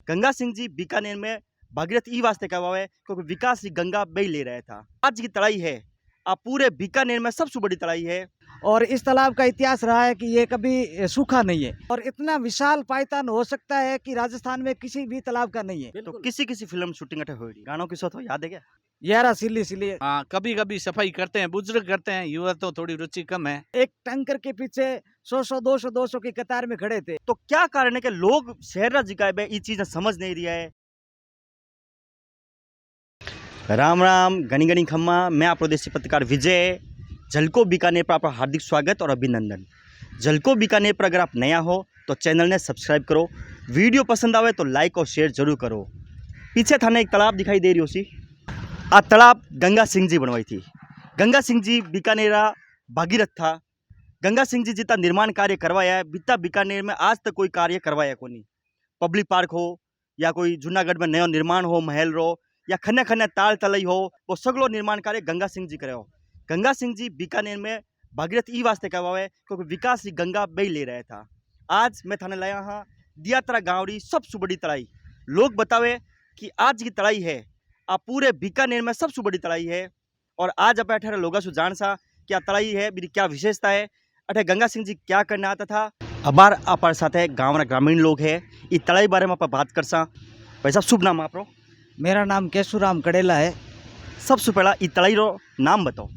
गंगा सिंह जी बीकानेर में भागीरथ ई वास्ते कहवा है क्योंकि विकास ही गंगा बही ले रहा था। आज की तड़ाई है अब पूरे बीकानेर में सबसे बड़ी तड़ाई है। और इस तालाब का इतिहास रहा है कि ये कभी सूखा नहीं है और इतना विशाल पायतान हो सकता है कि राजस्थान में किसी भी तालाब का नहीं है। तो किसी किसी फिल्म शूटिंग अठे हुई गानों की सो तो याद है क्या? यारा सिल्ली सिल्ली हाँ, कभी कभी सफाई करते हैं, बुजुर्ग करते हैं, युवा तो थोड़ी रुचि कम है। एक टैंकर के पीछे 100-200 की कतार में खड़े थे। तो क्या कारण है कि लोग शहर जिका ये चीज समझ नहीं रहा है। राम राम गणी गणी खम्मा, मैं आप देसी पत्रकार विजय। झलको बीकानेर पर आपका हार्दिक स्वागत और अभिनंदन। झलको बीकानेर पर अगर आप नया हो तो चैनल ने सब्सक्राइब करो, वीडियो पसंद आवे तो लाइक और शेयर जरूर करो। पीछे थाने एक तालाब दिखाई दे रही हो सी, आ तालाब गंगा सिंह जी बनवाई थी। गंगा सिंह जी बीकानेरा भागीरथ था। गंगा सिंह जी जितना निर्माण कार्य करवाया है बिता बीकानेर में आज तक कोई कार्य करवाया को नहीं। पब्लिक पार्क हो या कोई जूनागढ़ में नयो निर्माण हो, महल रो या खन्ने खन्ने ताल तलई हो, वो सगलो निर्माण कार्य गंगा सिंह जी करे हो। गंगा सिंह जी बीकानेर में भागीरथ ई वास्ते कहवा है क्योंकि विकास ही गंगा बही ले रहा था। आज मैं थाने लाया हाँ दियात्रा गाँव री सबसे बड़ी तड़ाई। लोग बतावे कि आज की तड़ाई है आप पूरे बीकानेर में सबसे बड़ी तड़ाई है। और आज आप अठारह लोगों से जान सा क्या तड़ाई है, मेरी क्या विशेषता है, अठे गंगा सिंह जी क्या करने आता था। अबार आप साथ है गाँव ग्रामीण लोग है, ये तड़ाई बारे में आप बात कर सा। भाई साहब शुभ नाम आप? मेरा नाम केशुराम कड़ेला है। सबसे पहला ये तड़ाई रो नाम बताओ।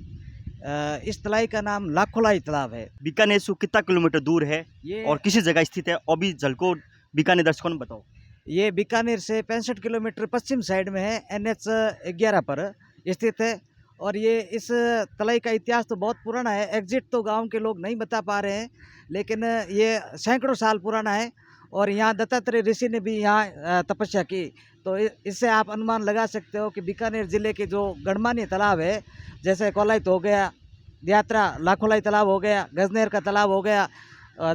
इस तलाई का नाम लाखोलाई तालाब है। बीकानेर से कितना किलोमीटर दूर है ये और किसी जगह स्थित है, और भी झलको बीकानेर दर्शकों ने बताओ। ये बीकानेर से 65 किलोमीटर पश्चिम साइड में है, NH 11 पर स्थित है। और ये इस तलाई का इतिहास तो बहुत पुराना है, एग्जिट तो गांव के लोग नहीं बता पा रहे हैं, लेकिन ये सैकड़ों साल पुराना है। और यहाँ दत्तात्रेय ऋषि ने भी यहाँ तपस्या की, तो इससे आप अनुमान लगा सकते हो कि बीकानेर जिले के जो गणमान्य तालाब है, जैसे कोलाइत हो गया, दियात्रा लाखोलाई तालाब हो गया, गजनेर का तालाब हो गया,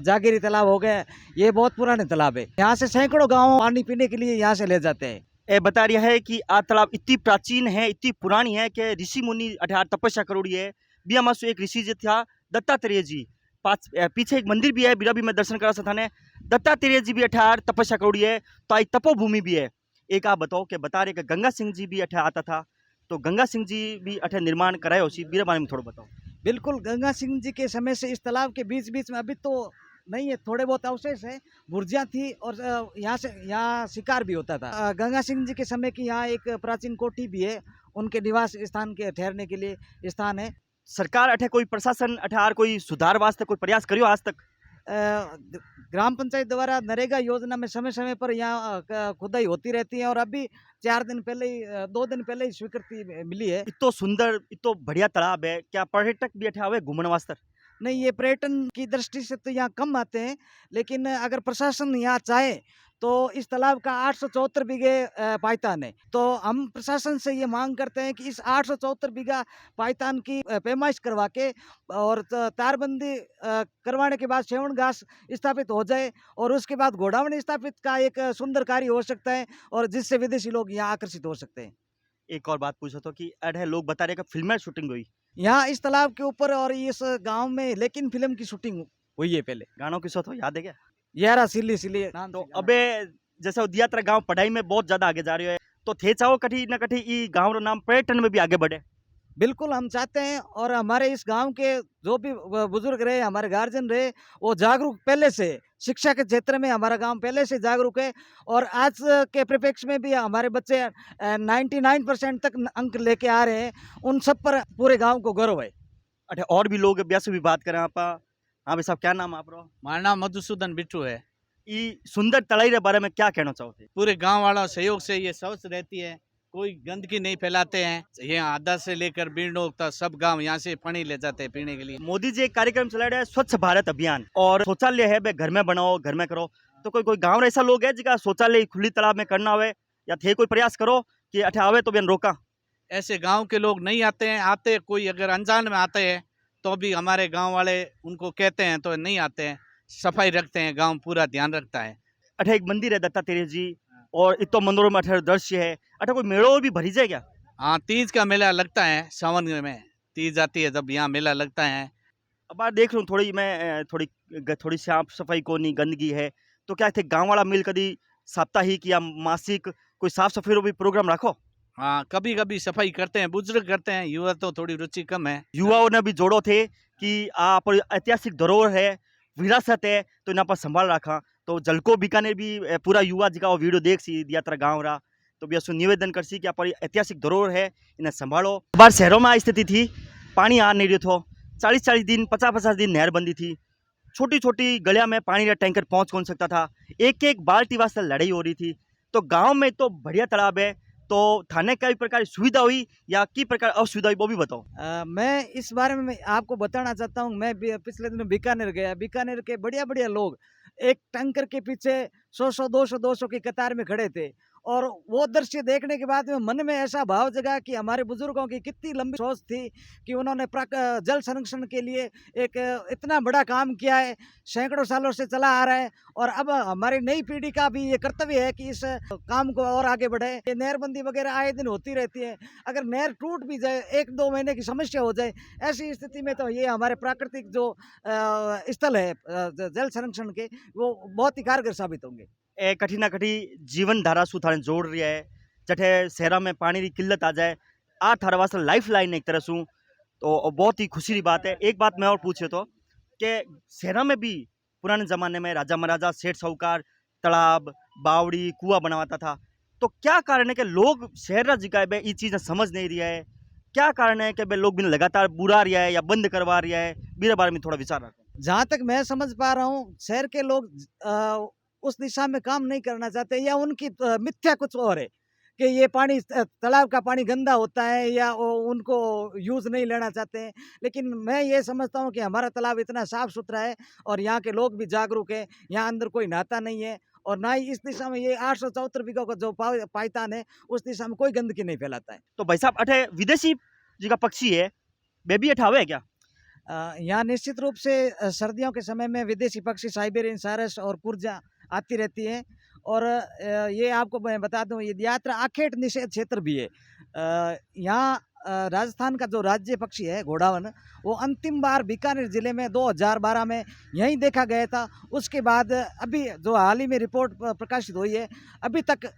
जागीरी तालाब हो गया, ये बहुत पुराने तालाब है। यहाँ से सैकड़ों गाँव पानी पीने के लिए यहाँ से ले जाते हैं। ये बता रहा है कि आ तालाब इतनी प्राचीन है, इतनी पुरानी है कि ऋषि मुनि अठार तपस्या करोड़ी है। बिया मासु एक ऋषि जी था दत्तात्रेय जी, पास पीछे एक मंदिर भी है, बिरा भी मैं दर्शन करा सकता ने। दत्तात्रेय जी भी अठार तपस्या करोड़ी है, तो आई तपोभूमि भी है। एक आप बताओ कि बता रहे कि गंगा सिंह जी भी अठे आता था, तो गंगा सिंह जी भी अठे निर्माण कराए हो सी, बिरा बारे में थोड़ा बताओ। बिल्कुल, गंगा सिंह जी के समय से इस तालाब के बीच बीच में, अभी तो नहीं है, थोड़े बहुत अवशेष है, बुर्जियाँ थी और यहाँ शिकार भी होता था। गंगा सिंह जी के समय की यहाँ एक प्राचीन कोठी भी है, उनके निवास स्थान के ठहरने के लिए स्थान है। सरकार अठे कोई प्रशासन अठार कोई सुधार वास्ते कोई प्रयास करियो आज तक? ग्राम पंचायत द्वारा नरेगा योजना में समय समय पर यहाँ खुदाई होती रहती है, और अभी 4 दिन पहले ही 2 दिन पहले ही स्वीकृति मिली है। इतो सुंदर इतो बढ़िया तालाब है, क्या पर्यटक भी अठे आवे घूमने वास्ते? नहीं, ये पर्यटन की दृष्टि से तो यहाँ कम आते हैं, लेकिन अगर प्रशासन यहाँ चाहे तो इस तालाब का 874 बीघे पायतान है। तो हम प्रशासन से ये मांग करते हैं कि इस 874 बीघा पायतान की पैमाइश करवा के और तारबंदी करवाने के बाद सेवन घास स्थापित हो जाए, और उसके बाद घोड़ावणी स्थापित का एक सुंदर कार्य हो सकता है, और जिससे विदेशी लोग यहाँ आकर्षित हो सकते हैं। एक और बात पूछो तो कि अठे लोग बता रहे कि फिल्में शूटिंग हुई यहाँ इस तालाब के ऊपर और इस गांव में लेकिन फिल्म की शूटिंग हुई है पहले। गानों की सो तो याद है क्या? यारा सिल्ली सिल्ली नाम तो से गाना। अबे जैसे वो दियात्रा गांव पढ़ाई में बहुत ज्यादा आगे जा रही है, तो थे चाहो कठी न कठी ई गांव रो नाम पर्यटन में भी आगे बढ़े। बिल्कुल हम चाहते हैं, और हमारे इस गांव के जो भी बुजुर्ग रहे, हमारे गार्जियन रहे, वो जागरूक पहले से, शिक्षा के क्षेत्र में हमारा गांव पहले से जागरूक है। और आज के परिप्रेक्ष्य में भी हमारे बच्चे 99% तक अंक लेके आ रहे हैं, उन सब पर पूरे गांव को गर्व है। अठे और भी लोग ब्यास भी बात करें आप। हाँ भाई साहब, क्या नाम आप रो? हमारा नाम मधुसूदन बिट्टू है। ई सुंदर तड़ाई के बारे में क्या कहना चाहोते? पूरे गांव वालों सहयोग से ये स्वच्छ रहती है, कोई गंदगी नहीं फैलाते हैं। यहाँ आधा से लेकर बीड़ो तक सब गांव यहाँ से पानी ले जाते हैं पीने के लिए। मोदी जी एक कार्यक्रम चला रहे हैं स्वच्छ भारत अभियान, और शौचालय है घर में बनाओ, घर में करो। तो कोई कोई गाँव ऐसा लोग है जिसका शौचालय खुली तालाब में करना हुए, या थे कोई प्रयास करो कि अठे आवे तो बिन रोका? ऐसे गांव के लोग नहीं आते हैं, आते कोई अगर अनजान में आते हैं तो भी हमारे गांव वाले उनको कहते हैं तो नहीं आते हैं। सफाई रखते हैं, गांव पूरा ध्यान रखता है। अठे एक मंदिर है दत्तात्रेय जी, और इतो मनोरम अठे दृश्य है। अठे कोई मेड़ो भी भरी जाए क्या? हाँ, तीज का मेला लगता है, सावन में तीज आती है जब यहाँ मेला लगता है। अब बात देख लूँ थोड़ी मैं थोड़ी थोड़ी साफ सफाई को नहीं, गंदगी है, तो क्या थे गाँव वाला मिल कभी साप्ताहिक या मासिक कोई साफ सफाई रो भी प्रोग्राम रखो? हाँ, कभी कभी सफाई करते हैं, बुजुर्ग करते हैं, युवा तो थोड़ी रुचि कम है। युवाओं ने भी जोड़ो थे कि आ पर ऐतिहासिक धरोहर है, विरासत है, तो इना पर संभाल रखा। तो जलको बीकानेर भी पूरा युवा जी का वो वीडियो देख सी यात्रा गाँव रहा, तो भी असु निवेदन कर सी कि आप ऐतिहासिक धरोहर है, इन्हें संभालो। बार शहरों में आ स्थिति थी, पानी आ नहीं रही थो, 40-40 दिन 50-50 दिन नहर बंदी थी, छोटी छोटी गलिया में पानी का टैंकर पहुंच कौन सकता था, एक एक बाल्टी वास्ते लड़ाई हो रही थी। तो गांव में तो बढ़िया तालाब है, तो थाने कई प्रकार की सुविधा हुई या की प्रकार असुविधा हुई वो भी बताओ। मैं इस बारे में मैं आपको बताना चाहता हूँ। मैं पिछले दिनों बीकानेर गया। बीकानेर के बढ़िया बढ़िया लोग एक टैंकर के पीछे 100-100 200-200 की कतार में खड़े थे, और वो दृश्य देखने के बाद में मन में ऐसा भाव जगा कि हमारे बुजुर्गों की कितनी लंबी सोच थी कि उन्होंने जल संरक्षण के लिए एक इतना बड़ा काम किया है, सैकड़ों सालों से चला आ रहा है। और अब हमारी नई पीढ़ी का भी ये कर्तव्य है कि इस काम को और आगे बढ़े। ये नहरबंदी वगैरह आए दिन होती रहती है, अगर नहर टूट भी जाए, 1-2 महीने की समस्या हो जाए, ऐसी स्थिति में तो ये हमारे प्राकृतिक जो स्थल है जल संरक्षण के, वो बहुत ही कारगर साबित होंगे। ए कठिना कठी जीवन धारा सु थाने जोड़ रही है, जठे शहरा में पानी की किल्लत आ जाए, आ थारा वास्ते लाइफ लाइन एक तरह सु, तो बहुत ही खुशी की बात है। एक बात मैं और पूछे तो कि शहरा में भी पुराने ज़माने में राजा महाराजा सेठ साहूकार तालाब बावड़ी कुआं बनवाता था, तो क्या कारण है कि लोग शहर जी का ये चीज़ें समझ नहीं रही है? क्या कारण है कि भाई लोग बिन लगातार बुरा रहा है या बंद करवा रहा है? मेरे बारे में थोड़ा विचार रखो। जहाँ तक मैं समझ पा रहा हूँ, शहर के लोग उस दिशा में काम नहीं करना चाहते, या उनकी मिथ्या कुछ और है कि ये पानी तालाब का पानी गंदा होता है, या उनको यूज़ नहीं लेना चाहते हैं। लेकिन मैं ये समझता हूँ कि हमारा तालाब इतना साफ़ सुथरा है और यहाँ के लोग भी जागरूक हैं। यहाँ अंदर कोई नहाता नहीं है, और ना ही इस दिशा में ये 874 बीघा का जो पायतान है, उस दिशा में कोई गंदगी नहीं फैलाता है। तो भाई साहब अठे विदेशी जी का पक्षी है, बेबी अठावे है क्या? यहाँ निश्चित रूप से सर्दियों के समय में विदेशी पक्षी साइबेरियन सारस और कुर्जा आती रहती है। और ये आपको मैं बता दूं, ये यात्रा आखेट निषेध क्षेत्र भी है। यहाँ राजस्थान का जो राज्य पक्षी है घोड़ावन, वो अंतिम बार बीकानेर ज़िले में 2012 में यहीं देखा गया था। उसके बाद अभी जो हाल ही में रिपोर्ट प्रकाशित हुई है, अभी तक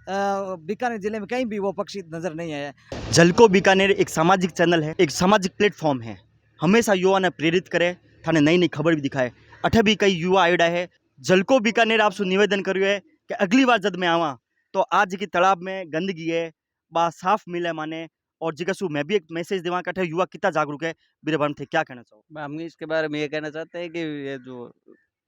बीकानेर ज़िले में कहीं भी वो पक्षी नज़र नहीं आया। जलको बीकानेर एक सामाजिक चैनल है, एक सामाजिक प्लेटफॉर्म है, हमेशा युवा ने प्रेरित करे, थाने नई नई खबर भी दिखाए। अठे भी कई युवा आयोडा है। जलको बीकानेर आपसे निवेदन करियो है कि अगली बार जब मैं आवा तो आज की तालाब में गंदगी है बा साफ मिले माने, और जिकसु मैं भी एक मैसेज देवा कि युवा कितना जागरूक है, मेरे बारे में क्या कहना चाहो? हम इसके बारे में ये कहना चाहते हैं कि ये जो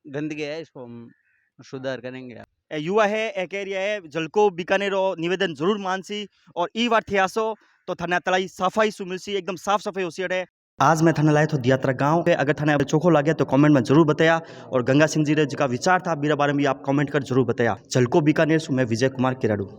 गंदगी है इसको हम सुधार करेंगे। ए युवा है एक एरिया है जलको बीकानेर निवेदन जरूर मानसी, और ई बार थे आसो तो थाने तलाई सफाई सु मिलसी, एकदम साफ सफाई होसी है। आज मैं थाने लाए तो यात्रा गांव पे, अगर थाने चोखो लगे तो कमेंट में जरूर बताया, और गंगा सिंह जी का विचार था मेरे बारे में भी आप कमेंट कर जरूर बताया। जलको बीकानेर सु मैं विजय कुमार किराडू।